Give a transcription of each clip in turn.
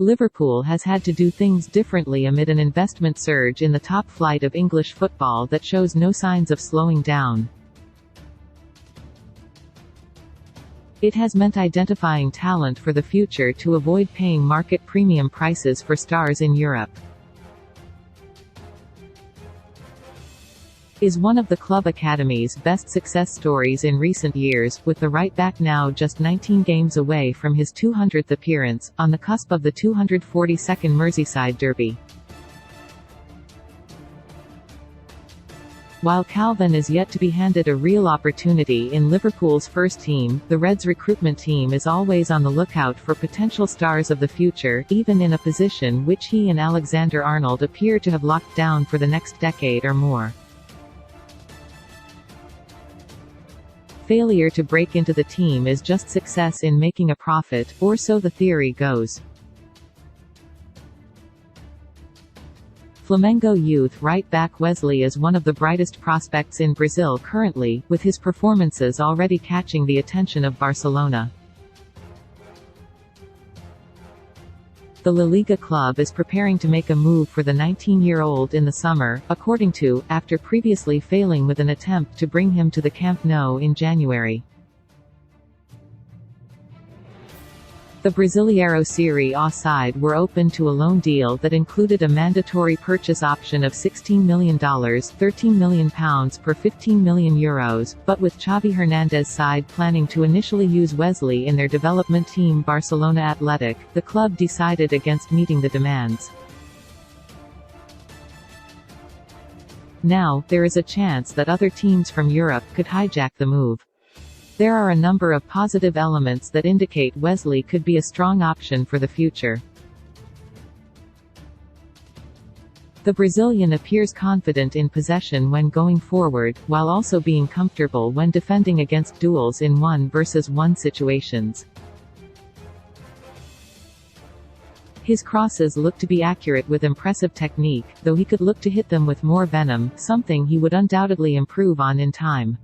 Liverpool has had to do things differently amid an investment surge in the top flight of English football that shows no signs of slowing down. It has meant identifying talent for the future to avoid paying market premium prices for stars in Europe. Is one of the club academy's best success stories in recent years, with the right-back now just 19 games away from his 200th appearance, on the cusp of the 242nd Merseyside derby. While Calvin is yet to be handed a real opportunity in Liverpool's first team, the Reds' recruitment team is always on the lookout for potential stars of the future, even in a position which he and Alexander-Arnold appear to have locked down for the next decade or more. Failure to break into the team is just success in making a profit, or so the theory goes. Flamengo youth right-back Wesley is one of the brightest prospects in Brazil currently, with his performances already catching the attention of Barcelona. The La Liga club is preparing to make a move for the 19-year-old in the summer, according to, after previously failing with an attempt to bring him to the Camp Nou in January. The Brasileiro Série A side were open to a loan deal that included a mandatory purchase option of $16 million £13 million per €15 million, but with Xavi Hernandez's side planning to initially use Wesley in their development team Barcelona Athletic, the club decided against meeting the demands. Now, there is a chance that other teams from Europe could hijack the move. There are a number of positive elements that indicate Wesley could be a strong option for the future. The Brazilian appears confident in possession when going forward, while also being comfortable when defending against duels in 1-versus-1 situations. His crosses look to be accurate with impressive technique, though he could look to hit them with more venom, something he would undoubtedly improve on in time.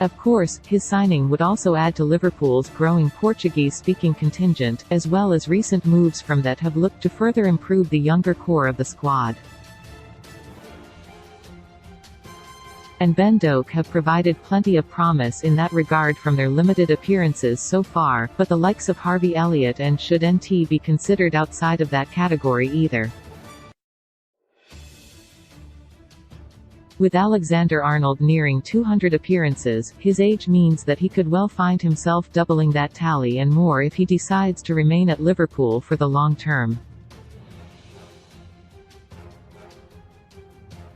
Of course, his signing would also add to Liverpool's growing Portuguese-speaking contingent, as well as recent moves from that have looked to further improve the younger core of the squad. And Ben Doak have provided plenty of promise in that regard from their limited appearances so far, but the likes of Harvey Elliott and should NT be considered outside of that category either. With Alexander-Arnold nearing 200 appearances, his age means that he could well find himself doubling that tally and more if he decides to remain at Liverpool for the long term.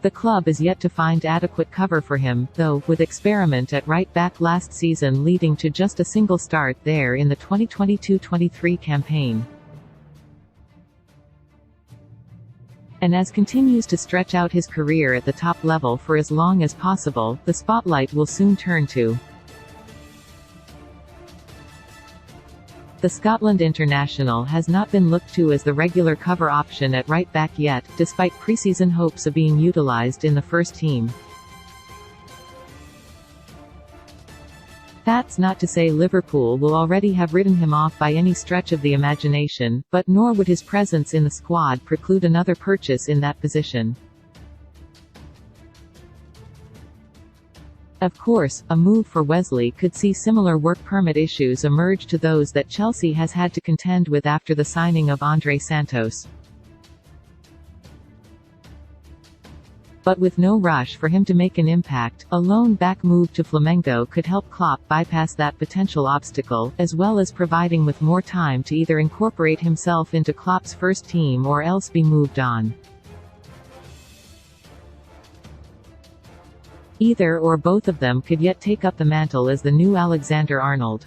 The club is yet to find adequate cover for him, though, with experiment at right-back last season leading to just a single start there in the 2022-23 campaign. And as continues to stretch out his career at the top level for as long as possible, the spotlight will soon turn to the Scotland international has not been looked to as the regular cover option at right-back yet, despite pre-season hopes of being utilised in the first team. That's not to say Liverpool will already have written him off by any stretch of the imagination, but nor would his presence in the squad preclude another purchase in that position. Of course, a move for Wesley could see similar work permit issues emerge to those that Chelsea has had to contend with after the signing of Andre Santos. But with no rush for him to make an impact, a loan-back move to Flamengo could help Klopp bypass that potential obstacle, as well as providing with more time to either incorporate himself into Klopp's first team or else be moved on. Either or both of them could yet take up the mantle as the new Alexander-Arnold.